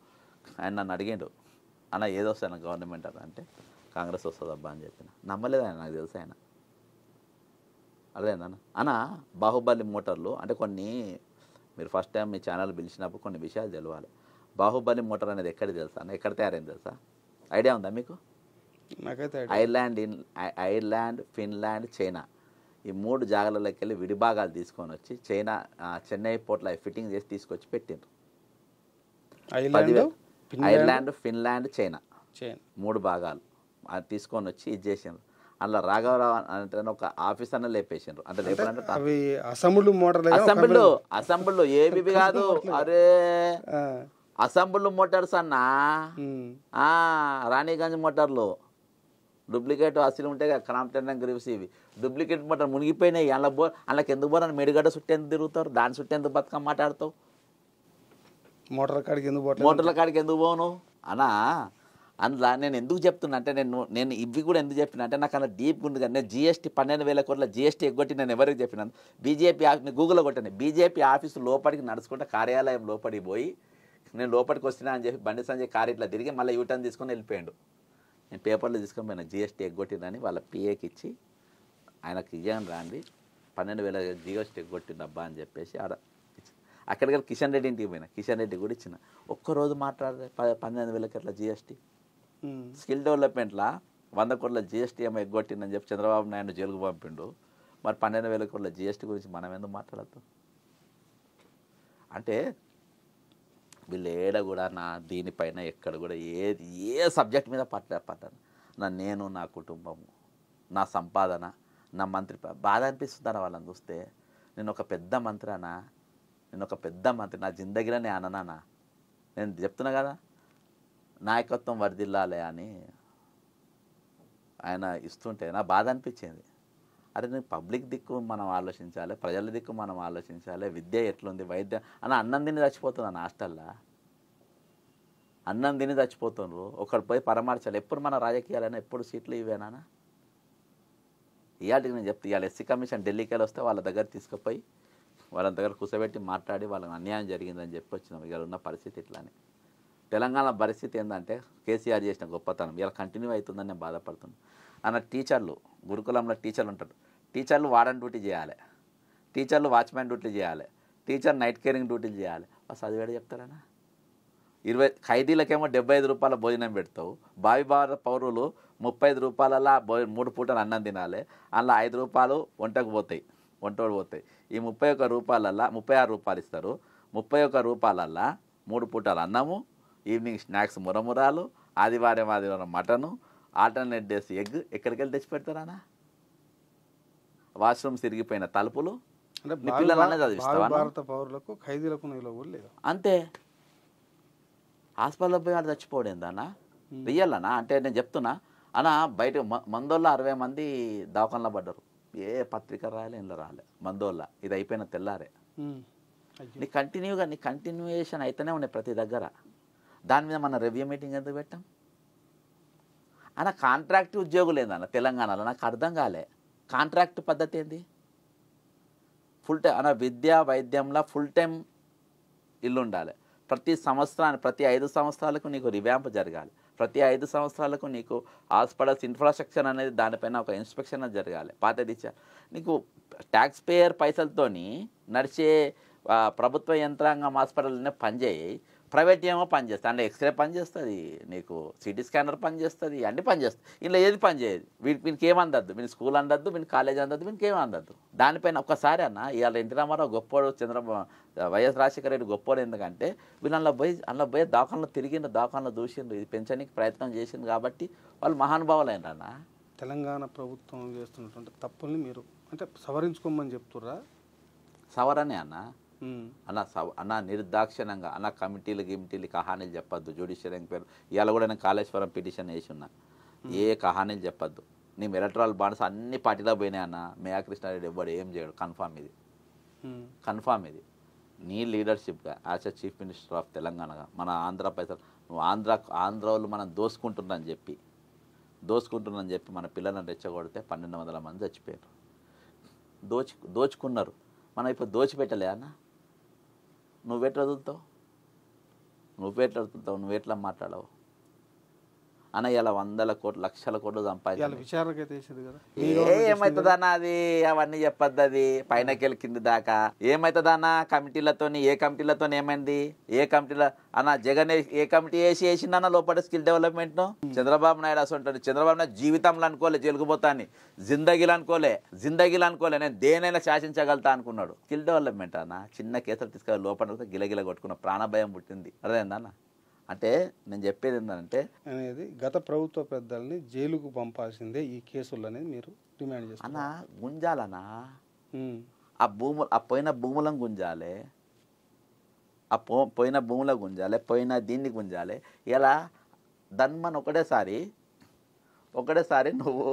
ఆయన నన్ను అడిగాడు, అన్న ఏదో వస్తాను గవర్నమెంట్ అని అంటే కాంగ్రెస్ వస్తుందబ్బా అని చెప్పిన. నమ్మలేదు ఆయన, నాకు తెలుసు ఆయన. అదేందన్న అన్న, బాహుబలి మోటార్లు అంటే కొన్ని మీరు ఫస్ట్ టైం మీ ఛానల్ పిలిచినప్పుడు కొన్ని విషయాలు తెలవాలి. బాహుబలి మోటార్ అనేది ఎక్కడ తెలుసా అన్న, ఎక్కడ తయారైంది తెలుసా? ఐడియా ఉందా మీకు? నాకైతే ఐర్లాండ్, ఫిన్లాండ్, చైనా ఈ 3 జాగాలలోకి వెళ్ళి విడిభాగాలు తీసుకొని వచ్చి చెన్నై పోర్ట్లో ఫిట్టింగ్ చేసి తీసుకొచ్చి పెట్టిండ్రు. ఐర్లాండ్, ఫిన్లాండ్, చైనా 3 భాగాలు అది తీసుకొని వచ్చి ఇది చేసిండ్రు. అందులో రాఘవరావు అంటే ఒక ఆఫీసర్నే లేపేసిండ్రు. అంటే లేపారంటే అసెంబ్లీలో ఏబీబీ కాదు, అరే అసెంబ్లీ మోటార్స్ అన్నా, రాణిగంజ్ మోటార్లు డూప్లికేట్ అసలు ఉంటాయి కదా, క్రాంప్టన్ గ్రీవ్స్ ఇవి డూప్లికేట్ మోటార్ మునిగిపోయినాయి. అందులోకి ఎందుకు పోరా? మెడిగడ్డ చుట్టూ ఎందుకు తిరుగుతారు? దాని చుట్టూ ఎందుకు బతుకమ్మ మాట్లాడతావు? మోటార్ల కాడికి ఎందుకు పోను అన్నా? అందులో నేను ఎందుకు చెప్తున్నా అంటే నేను ఇవి కూడా ఎందుకు చెప్పిన అంటే నాకు అలా డీప్గా ఉంది కదా. నేను జీఎస్టీ 12,000 కోట్ల జీఎస్టీ ఎగ్గొట్టి నేను ఎవరికి చెప్పినాను? బీజేపీ గూగుల్లో కొట్టాను. బీజేపీ ఆఫీసు లోపలికి నడుచుకుంటే కార్యాలయం లోపలికి పోయి నేను లోపలికి వస్తున్నా అని చెప్పి బండి సంజయ్ కారు ఇట్లా తిరిగి మళ్ళీ యూటర్న్ తీసుకొని వెళ్ళిపోయాడు. నేను పేపర్లో తీసుకొని పోయినా జీఎస్టీ ఎగ్గొట్టిందని వాళ్ళ పిఏకి ఇచ్చి ఆయనకు ఇయ్యాను రాండి 12,000 జీఎస్టీ ఎగ్గొట్టింది అబ్బా అని చెప్పేసి అక్కడికి వెళ్ళి కిషన్ రెడ్డి ఇంటికి పోయినా. కిషన్ రెడ్డి కూడా ఇచ్చిన. ఒక్కరోజు మాట్లాడితే 12,000 అట్లా జీఎస్టీ స్కిల్ డెవలప్మెంట్లో 100 కోట్ల జీఎస్టీ ఏమో ఎగ్గొట్టిందని చెప్పి చంద్రబాబు నాయుడు జైలుకు పంపిండు. మరి 12,000 కోట్ల జీఎస్టీ గురించి మనం ఎందుకు మాట్లాడతాం? అంటే వీళ్ళు ఏడ కూడా దీనిపైన ఎక్కడ కూడా ఏ సబ్జెక్ట్ మీద పట్టాను నేను, నా కుటుంబము, నా సంపాదన, నా మంత్రి బాధ అనిపిస్తుందన్న వాళ్ళని చూస్తే. నేను ఒక పెద్ద మంత్రి అనా, నా జిందగీలో నేను అననా? నేను చెప్తున్నా కదా, నాయకత్వం వర్ధిల్లాలి అని ఆయన ఇస్తుంటే నా బాధ అనిపించింది. అరే నేను పబ్లిక్ దిక్కు మనం ఆలోచించాలి, ప్రజల దిక్కు మనం ఆలోచించాలి. విద్య ఎట్లుంది, వైద్యం అన్నం తిని చచ్చిపోతున్నాను హాస్టల్లో, అన్నం తిని చచ్చిపోతున్నారు. ఒకటి పోయి పరామర్శాలి. ఎప్పుడు మన రాజకీయాలైనా ఎప్పుడు సీట్లు ఇవేనా? ఇవాళకి నేను చెప్తే ఇవాళ ఎస్సీ కమిషన్ ఢిల్లీకి వెళ్ళి వస్తే వాళ్ళ దగ్గర తీసుకుపోయి వాళ్ళ దగ్గర కూర్చోబెట్టి మాట్లాడి వాళ్ళకి అన్యాయం జరిగిందని చెప్పి వచ్చినాం. ఇవాళ ఉన్న పరిస్థితి ఇట్లానే. తెలంగాణ పరిస్థితి ఏంటంటే కేసీఆర్ చేసిన గొప్పతనం ఇలా కంటిన్యూ అవుతుందని నేను బాధపడుతున్నాను. అన్న టీచర్లు గురుకులంలో టీచర్లు ఉంటారు. టీచర్లు వార్డెన్ డ్యూటీ చేయాలి, టీచర్లు వాచ్మెన్ డ్యూటీ చేయాలి, టీచర్ నైట్ కేరింగ్ డ్యూటీలు చేయాలి. చదివేడ చెప్తారన్నా? 20 ఖైదీలకేమో 75 రూపాయల భోజనం పెడతావు. భావి భారత పౌరులు 35 రూపాయల 3 పూటలు అన్నం తినాలి. అందులో 5 రూపాయలు వంటకు పోతాయి. ఈ 31 రూపాయలల్లా 36 రూపాయలు ఇస్తారు. 31 రూపాయలల్లా 3 పూటలు అన్నము, ఈవినింగ్ స్నాక్స్ మురమురాలు, ఆదివారం మటను, ఆల్టర్నేట్ డేస్ ఎగ్. ఎక్కడికి వెళ్ళి తెచ్చి పెడతారా? వాష్రూమ్స్ తిరిగిపోయిన తలుపులు. పిల్లలనే చదివిస్తావా? అంతే. హాస్పిటల్లో పోయి వాడు చచ్చిపోడేందన్నా? రియల్ అన్నా? అంటే నేను చెప్తున్నా అన్నా, బయట మందోళ్ళ 60 మంది దవాఖానలో పడ్డారు. ఏ పత్రిక రాయాలి, ఇంట్లో రాలే మందోళ్ళ. ఇది అయిపోయిన తెల్లారే. నీ కంటిన్యూయేషన్ అయితేనే ఉన్నాయి ప్రతి దగ్గర. దాని మీద మన రివ్యూ మీటింగ్ ఎందుకు పెట్టాం అన్న? కాంట్రాక్ట్ ఉద్యోగులు ఏందన్న తెలంగాణలో? నాకు అర్థం కాలే. కాంట్రాక్ట్ పద్ధతి ఏంది? ఫుల్ టైం అన్న విద్యా వైద్యంలో ఫుల్ టైం ఇల్లు ఉండాలి. ప్రతి 5 సంవత్సరాలకు నీకు రివ్యాంప్ జరగాలి. ప్రతి 5 సంవత్సరాలకు నీకు హాస్పిటల్స్ ఇన్ఫ్రాస్ట్రక్చర్ అనేది దానిపైన ఒక ఇన్స్పెక్షన్ జరగాలి. పాతది నీకు ట్యాక్స్ పేయర్ పైసలతోని నడిచే ప్రభుత్వ యంత్రాంగం హాస్పిటల్నే పనిచేయి, ప్రైవేట్ ఏమో పనిచేస్తుంది. అంటే ఎక్స్రే పనిచేస్తుంది, నీకు సిటీ స్కానర్ పనిచేస్తుంది, అన్నీ పనిచేస్తుంది. ఇలా ఏది పని చేయదు. వీనికి ఏమందద్దు, వీని స్కూల్ అందద్దు, వీని కాలేజ్ అందద్దు, వీనికి ఏమీ అందద్దు. దానిపైన ఒక్కసారి అన్న ఇవాళ ఎన్టీ రామారావు గొప్పోడు, వైఎస్ రాజశేఖర రెడ్డి గొప్పోడు. ఎందుకంటే వీళ్ళు అందులో పోయి దాఖాన్లో దూసిండ్రు, ఇది పెంచడానికి ప్రయత్నం చేసింది కాబట్టి వాళ్ళు మహానుభావులు అయినరన్న. తెలంగాణ ప్రభుత్వం చేస్తున్నటువంటి తప్పుల్ని మీరు అంటే సవరించుకోమని చెప్తుర్రా? సవరనే అన్న నిర్దాక్షిణంగా అన్న కమిటీలు కహానీలు చెప్పొద్దు. జ్యుడిషియల్ ఎంక్వైరీ ఇవాళ కూడా నేను కాళేశ్వరం పిటిషన్ వేసి ఉన్నా. ఏ కహానీలు చెప్పొద్దు. నీ ఎలక్టరల్ బాండ్స్ అన్ని పార్టీలో పోయినాయి అన్న. మేయా కృష్ణారెడ్డి ఎవ్వడు ఏం చేయడు. కన్ఫామ్ ఇది నీ లీడర్షిప్గా as a chief minister of తెలంగాణగా మన ఆంధ్ర పైసలు నువ్వు ఆంధ్ర వాళ్ళు మనం దోసుకుంటున్నాని చెప్పి మన పిల్లలను రెచ్చగొడితే 1,200 మంది చచ్చిపోయారు. దోచుకున్నారు. మనం ఇప్పుడు దోచిపెట్టలే అన్న. నువ్వెట్లా వదులుతావు? నువ్వెట్లా మాట్లాడవు? అన్న ఇలా వందల కోట్లు లక్షల కోట్లు ఇవాళ సంపాదించాలి. విచారణకైతే వేసేది కదా ఏమవుతుందన్న అది అవన్నీ చెప్పద్దు. అది పైనకెళ్ళి కింది దాకా ఏమవుతుందన్న కమిటీలతో ఏ కమిటీలతో ఏమైంది ఏ కమిటీల అన్న జగన్ ఏ కమిటీ వేసిందన్న లోపల స్కిల్ డెవలప్మెంట్ను. చంద్రబాబు నాయుడు అసలు చంద్రబాబు నాయుడు జీవితంలో అనుకోలే జరుగుపోతాన్ని జిందగీలు అనుకోలే నేను దేనైనా శాసించగలుగుతా అనుకున్నాడు. స్కిల్ డెవలప్మెంట్ అన్న చిన్న కేసులు తీసుకెళ్ళి లోపల గిలగిల కొట్టుకున్న ప్రాణభయం పుట్టింది. అదేందన్న అంటే నేను చెప్పేది ఏంటంటే అనేది గత ప్రభుత్వ పెద్దల్ని జైలుకు పంపాల్సిందే ఈ కేసులు అనేది మీరు డిమాండ్ చేస్తారు అన్న. గుంజాలన్నా ఆ పోయిన భూములను గుంజాలి, పోయిన భూములకు గుంజాలి, పోయిన దీన్ని గుంజాలి. ఇలా దన్మన్ ఒకటేసారి నువ్వు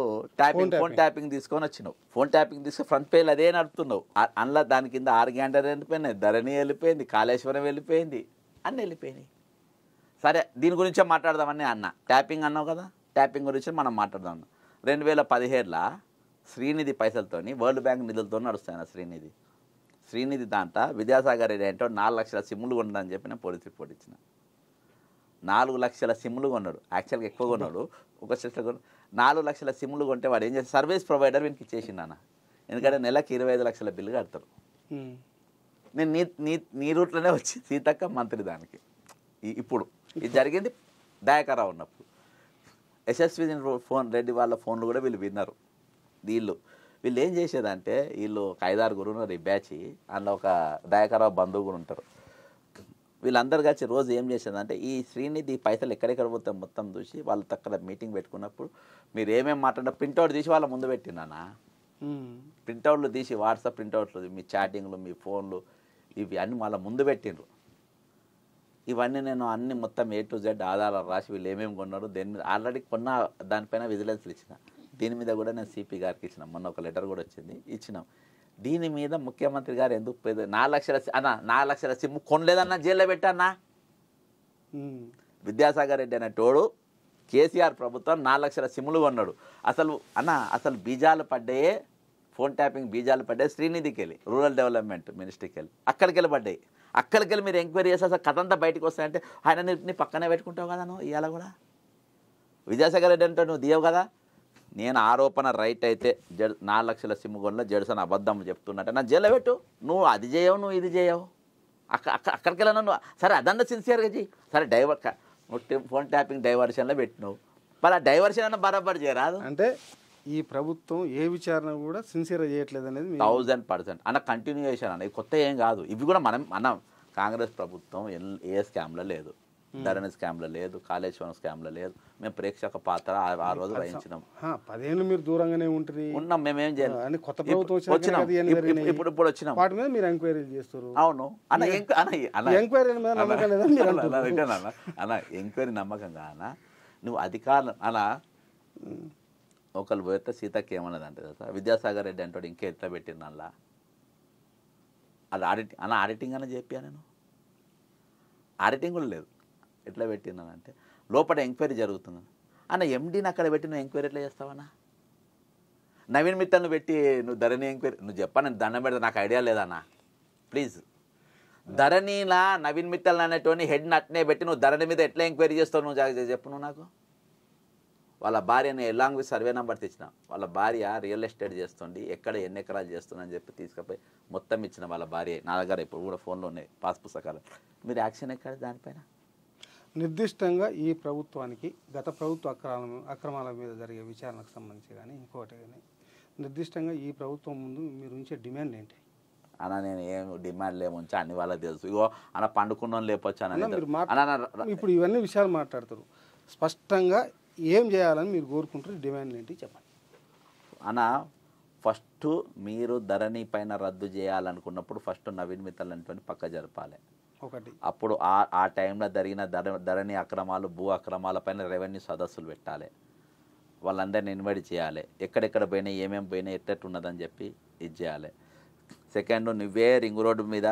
ఫోన్ ట్యాపింగ్ తీసుకొని వచ్చినావు. ఫోన్ ట్యాపింగ్ తీసుకొని ఫ్రంట్ పేజ్ అదే నడుపుతున్నావు. అందులో దాని కింద 6 గంటలు వెళ్ళిపోయినాయి, ధరణి వెళ్ళిపోయింది, కాళేశ్వరం వెళ్ళిపోయింది, అన్నీ వెళ్ళిపోయినాయి. సరే దీని గురించే మాట్లాడదామని అన్న. ట్యాపింగ్ అన్నావు కదా, ట్యాపింగ్ గురించి మనం మాట్లాడదాం. 2017లో శ్రీనిధి పైసలతోని వరల్డ్ బ్యాంక్ నిధులతో నడుస్తాయి శ్రీనిధి దాంట్లో విద్యాసాగర్ రెడ్డి అంటే 4 లక్షల సిమ్ములు కొన్నాడని చెప్పి నేను పోలీస్ రిపోర్ట్ ఇచ్చిన. 4 లక్షల సిమ్ములు కొన్నాడు. యాక్చువల్గా ఎక్కువ కొన్నాడు. ఒక 4 లక్షల సిమ్ములు కొంటే వాడు ఏం చేసి సర్వీస్ ప్రొవైడర్ వీనికి ఇచ్చేసిండు అన్న. ఎందుకంటే నెలకి 25 లక్షల బిల్లు కడతారు. నేను నీ రూట్లోనే వచ్చి సీతక్క మంత్రి దానికి. ఇప్పుడు ఇది జరిగింది దయాకర్రావు ఉన్నప్పుడు. యశస్వి రెడ్డి వాళ్ళ ఫోన్లు కూడా వీళ్ళు విన్నారు. వీళ్ళు ఏం చేసేదంటే వీళ్ళు ఒక 5-6 ఉన్నారు ఈ బ్యాచ్. అందులో ఒక దయాకర్రావు బంధువు కూడా ఉంటారు. వీళ్ళందరూ కలిసి రోజు ఏం చేసేదంటే ఈ శ్రీనిధి పైసలు ఎక్కడెక్కడ పోతే మొత్తం చూసి వాళ్ళతో అక్కడ మీటింగ్ పెట్టుకున్నప్పుడు మీరు ఏమేమి మాట్లాడినా ప్రింట్అవుట్ తీసి వాళ్ళ ముందు పెట్టినానా. ప్రింట్అవుట్లు తీసి వాట్సాప్ ప్రింట్అవుట్లు మీ చాటింగ్లు మీ ఫోన్లు ఇవి అన్నీ వాళ్ళ ముందు పెట్టిండ్రు. ఇవన్నీ నేను అన్ని మొత్తం A to Z ఆధారాలు రాసి వీళ్ళు ఏమేమి కొన్నారు దేని మీద ఆల్రెడీ కొన్న దానిపైన విజిలెన్స్లు ఇచ్చిన. దీని మీద కూడా నేను సిపి గారికి ఇచ్చినాం. మొన్న ఒక లెటర్ కూడా వచ్చింది, ఇచ్చినాం. దీని మీద ముఖ్యమంత్రి గారు ఎందుకు 4 లక్షల సిమ్ కొనలేదన్నా జైల్లో పెట్టానా. విద్యాసాగర్ రెడ్డి అనే తోడు కేసీఆర్ ప్రభుత్వం 4 లక్షల సిమ్ములు కొన్నాడు. అసలు బీజాలు పడ్డాయే, ఫోన్ ట్యాపింగ్ బీజాలు పడ్డాయి శ్రీనిధికి వెళ్ళి, రూరల్ డెవలప్మెంట్ మినిస్ట్రీకి వెళ్ళి అక్కడికి వెళ్ళి పడ్డాయి. అక్కడికి వెళ్ళి మీరు ఎంక్వైరీ చేస్తే అసలు కథ అంతా బయటకు వస్తాయంటే ఆయన నీ పక్కనే పెట్టుకుంటావు కదా నువ్వు. ఇవాళ కూడా విద్యాసాగర్ రెడ్డి అంటే నువ్వు దియవు కదా. నేను ఆరోపణ రైట్ అయితే 4 లక్షల సిమ్ కొనలో జడ్సన్ అబద్ధం చెప్తున్నట్టే నా జైల్లో పెట్టు. నువ్వు అది చేయవు, నువ్వు ఇది చేయవు. అక్కడికి వెళ్ళినా నువ్వు సరే అదన్నా సిన్సియర్గా చెయ్యి. సరే నువ్వు ఫోన్ ట్యాపింగ్ డైవర్షన్లో పెట్టినావు, మరి ఆ డైవర్షన్ అన్న బరాబర్ చేయరాదు. అంటే ఈ ప్రభుత్వం ఏ విచారణ కూడా సిన్సియర్గా చేయట్లేదు అనేది 1000% అన్న కంటిన్యూయేషన్ అన్న. కొత్త ఏం కాదు. ఇవి కూడా మనం కాంగ్రెస్ ప్రభుత్వం ఏ స్కామ్లో లేదు, ధరణి స్కామ్లో లేదు, కాళేశ్వరం స్కామ్లో లేదు. మేము ప్రేక్షక పాత్ర ఆ రోజు వహించినాం. 10 ఏళ్ళు మీరు దూరంగానే ఉంటుంది ఉన్నాం. మేమేం చేయాలి, కొత్త ప్రభుత్వం ఇప్పుడు వచ్చినాం. వాటి మీద మీరు ఎంక్వైరీలు చేస్తారు. అవును అన్న. ఎంక్వైరీ మీద నమ్మకం లేదా అన్న? ఎంక్వైరీ నమ్మకంగా అన్న. నువ్వు అధికారులు అన్న ఒకళ్ళు పోతే సీతకి ఏమన్నదంటే కదా విద్యాసాగర్ రెడ్డి అంటాడు ఇంకా ఎట్లా పెట్టింది అలా అది ఆడిటింగ్ అని చెప్పా. నేను ఆడిటింగ్ కూడా లేదు. ఎట్లా పెట్టినానంటే లోపల ఎంక్వైరీ జరుగుతుంది అన్న. ఎండీని అక్కడ పెట్టి నువ్వు ఎంక్వైరీ ఎట్లా చేస్తావన్నా? నవీన్ మిత్తల్ని పెట్టి నువ్వు ధరణి ఎంక్వైరీ నువ్వు చెప్పా. నేను దండం పెడతా, నాకు ఐడియా లేదన్నా ప్లీజ్. ధరణిలా నవీన్ మిత్తల్ అనేటువంటి హెడ్ నట్నే పెట్టి నువ్వు ధరణి మీద ఎట్లా ఎంక్వైరీ చేస్తావు నువ్వు చెప్పు. నువ్వు నాకు వాళ్ళ భార్యని ఎలాంగ్ విత్ సర్వే నెంబర్ తెచ్చిన. వాళ్ళ భార్య రియల్ ఎస్టేట్ చేస్తుంది, ఎక్కడ ఎన్ని ఎకరాలు చేస్తుందని చెప్పి తీసుకుపోయి మొత్తం ఇచ్చిన. వాళ్ళ భార్య నా దగ్గర ఇప్పుడు కూడా ఫోన్లో ఉన్నాయి పాస్ పుస్తకాలు. మీరు యాక్షన్ ఎక్కడ దానిపైన? నిర్దిష్టంగా ఈ ప్రభుత్వానికి గత ప్రభుత్వ అక్రమాల మీద జరిగే విచారణకు సంబంధించి కానీ ఇంకోటి కానీ నిర్దిష్టంగా ఈ ప్రభుత్వం ముందు మీరు ఉంచే డిమాండ్ ఏంటి అన్న? నేను ఏం డిమాండ్ లేముంచా అన్ని వాళ్ళకి తెలుసు. ఇగో అన్న పండుకున్నాం లేపొచ్చు అన్న. ఇప్పుడు ఇవన్నీ విషయాలు మాట్లాడతారు. స్పష్టంగా ఏం చేయాలని మీరు కోరుకుంటారు? డిమాండ్ ఏంటి చెప్పండి అన్న. ఫస్ట్ మీరు ధరణి పైన రద్దు చేయాలనుకున్నప్పుడు ఫస్ట్ నవీన్ మిత్తల్ అంటే పక్క జరపాలి ఒకటి. అప్పుడు ఆ టైంలో జరిగిన ధరణి అక్రమాలు భూ అక్రమాల పైన రెవెన్యూ సదస్సులు పెట్టాలి. వాళ్ళందరినీ ఇన్వైట్ చేయాలి. ఎక్కడెక్కడ పోయినాయి ఏమేమి పోయినాయి ఎట్టెట్టున్నదని చెప్పి ఇది చేయాలి. సెకండ్ నువ్వే రింగ్ రోడ్డు మీద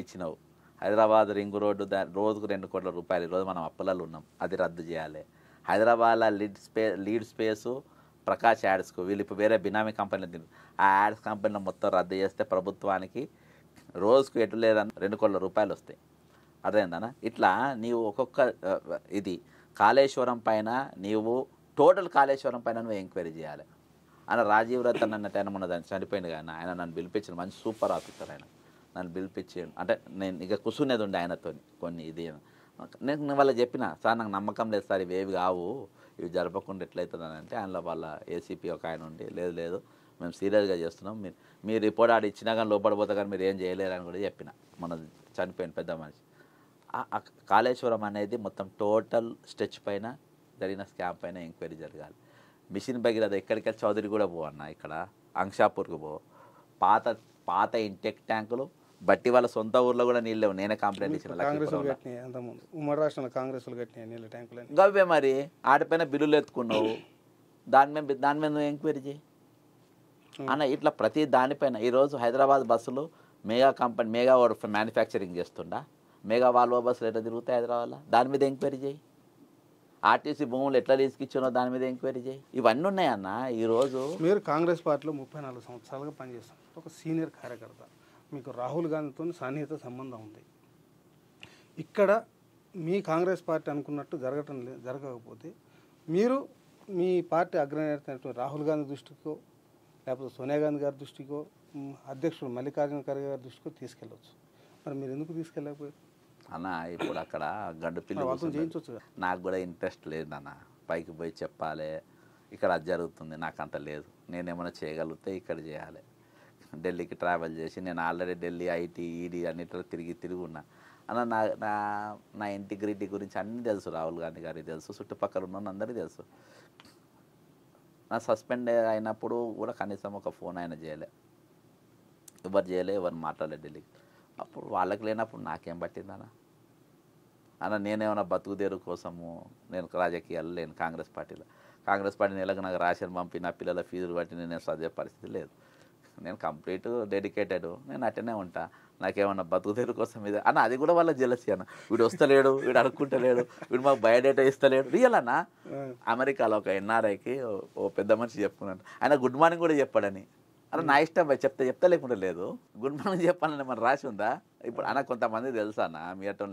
ఇచ్చినావు. హైదరాబాద్ రింగ్ రోడ్డు రోజుకు 2 కోట్ల రూపాయలు. ఈరోజు మనం అప్పులలో ఉన్నాం. అది రద్దు చేయాలి. హైదరాబాద్లో లీడ్ స్పేసు ప్రకాష్ యాడ్స్కు వీళ్ళు ఇప్పుడు వేరే బినామీ కంపెనీలు ఆ యాడ్స్ కంపెనీలో మొత్తం రద్దు చేస్తే ప్రభుత్వానికి రోజుకు ఎటు లేదన్న 2 కోట్ల రూపాయలు వస్తాయి. అదేందన్నా? ఇట్లా నీవు ఒక్కొక్క ఇది కాళేశ్వరం పైన నీవు టోటల్ కాళేశ్వరం పైన నువ్వు ఎంక్వైరీ చేయాలి. ఆయన రాజీవ్ రతన్ అన్నట్టు ఆయన మొన్న దాన్ని చనిపోయింది కానీ ఆయన నన్ను పిలిపించిన మంచి సూపర్ ఆఫీసర్. ఆయన నన్ను పిలిపించి అంటే నేను ఇక కూర్చునేది ఉండే ఆయనతో కొన్ని ఇది నేను వాళ్ళకి చెప్పిన, సార్ నాకు నమ్మకం లేదు సార్, ఇవేవి కావు, ఇవి జరపకుండా ఎట్లయితుంది అని అంటే ఆయన వాళ్ళ ఏసీపీ ఒక ఆయన ఉండి లేదు మేము సీరియస్గా చేస్తున్నాం, మీరు రిపోర్ట్ ఆడి ఇచ్చినా కానీ లోపడిపోతా కానీ మీరు ఏం చేయలేరని కూడా చెప్పిన. మన చనిపోయిన పెద్ద మనిషి. కాళేశ్వరం అనేది మొత్తం టోటల్ స్ట్రెచ్ పైన జరిగిన స్కామ్ పైన ఎంక్వైరీ జరగాలి. మిషన్ భగీరథ ఎక్కడికెళ్ళి చౌదరి కూడా పో అన్న, ఇక్కడ అంక్షాపూర్కి పో, పాత ఇంటెక్ ట్యాంకులు బట్టి వాళ్ళ సొంత ఊర్లో కూడా నీళ్ళు లేవు. నేనే కంప్లైంట్ ఇచ్చిన. ఉమ్మడి రాష్ట్రంలో కాంగ్రెస్ కట్టినాయి నీళ్ళ ట్యాంకులు గవ్వే మరి ఆడిపైన బిల్లులు ఎత్తుకున్నావు, దాని మీద నువ్వు ఎంక్వైరీ చేయి అన్న. ఇట్లా ప్రతి దానిపైన ఈరోజు హైదరాబాద్ బస్సులు మెగా కంపెనీ మెగా మ్యానుఫ్యాక్చరింగ్ చేస్తుండా, మెగా వాల్వో బస్సులు ఎట్లా తిరుగుతాయి హైదరాబాద్లో, దాని మీద ఎంక్వైరీ చేయి. ఆర్టీసీ భూములు ఎట్లా తీసుకిచ్చానో దాని మీద ఎంక్వైరీ చేయి. ఇవన్నీ ఉన్నాయన్న. ఈరోజు మీరు కాంగ్రెస్ పార్టీలో 34 సంవత్సరాలుగా పనిచేస్తాం, ఒక సీనియర్ కార్యకర్త, మీకు రాహుల్ గాంధీతో సన్నిహిత సంబంధం ఉంది. ఇక్కడ మీ కాంగ్రెస్ పార్టీ అనుకున్నట్టు జరగకపోతే మీరు మీ పార్టీ అగ్రనేత రాహుల్ గాంధీ దృష్టికో లేకపోతే సోనియా గాంధీ గారి దృష్టికో అధ్యక్షుడు మల్లికార్జున ఖర్గే గారి దృష్టికో తీసుకెళ్ళవచ్చు. మరి మీరు ఎందుకు తీసుకెళ్ళకపోయారు అన్న? ఇప్పుడు అక్కడ గండు పిల్లలు చేయించవచ్చు. నాకు కూడా ఇంట్రెస్ట్ లేదు అన్న, పైకి పోయి చెప్పాలి ఇక్కడ అది జరుగుతుంది, నాకు అంత లేదు. నేనేమైనా చేయగలిగితే ఇక్కడ చేయాలి. ఢిల్లీకి ట్రావెల్ చేసి నేను ఆల్రెడీ ఢిల్లీ ఐటీ ఈడీ అన్నిట్లో తిరిగి ఉన్నా అన్న. నా ఇంటిగ్రిటీ గురించి అన్నీ తెలుసు, రాహుల్ గాంధీ గారికి తెలుసు, చుట్టుపక్కల ఉన్న అందరికీ తెలుసు. నా సస్పెండ్ అయినప్పుడు కూడా కనీసం ఒక ఫోన్ అయినా చేయలే, ఎవరు మాట్లాడలేదు ఢిల్లీకి. అప్పుడు వాళ్ళకి లేనప్పుడు నాకేం పట్టిందన్న? నేనేమన్నా బతుకుదేరు కోసము నేను రాజకీయాలు లేను. కాంగ్రెస్ పార్టీ నెలకు నాకు రేషన్ పంపి నా పిల్లల ఫీజులు బట్టి నేను చదివే పరిస్థితి లేదు. నేను కంప్లీట్ డెడికేటెడ్, నేను అట్టనే ఉంటా. నాకేమన్నా బతుకుదేరు కోసం మీద అన్న, అది కూడా వాళ్ళ జెలసీ అన్న. వీడు వస్తలేడు, వీడు అనుకుంటలేడు, వీడు మాకు బయోడేటా ఇస్తలేడు. రియల్ అన్న. అమెరికాలో ఒక ఎన్ఆర్ఐకి ఓ పెద్ద మనిషి చెప్పుకున్నాడు, ఆయన గుడ్ మార్నింగ్ కూడా చెప్పాడని. అలా నా ఇష్టం పోయి చెప్తా లేకుండా లేదు. గుడ్ మార్నింగ్ చెప్పాలని మన రాసి ఉందా? ఇప్పుడు అన్న కొంతమంది తెలుసా అన్న, మీ అటు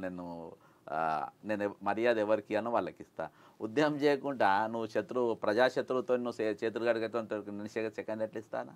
నేను మర్యాద ఎవరికి అన్న వాళ్ళకి ఇస్తా. ఉద్యమం చేయకుండా నువ్వు ప్రజాశత్రువుతో నువ్వు చేతులు గడిగతో నేను సెకండ్ ఎట్లా ఇస్తానా?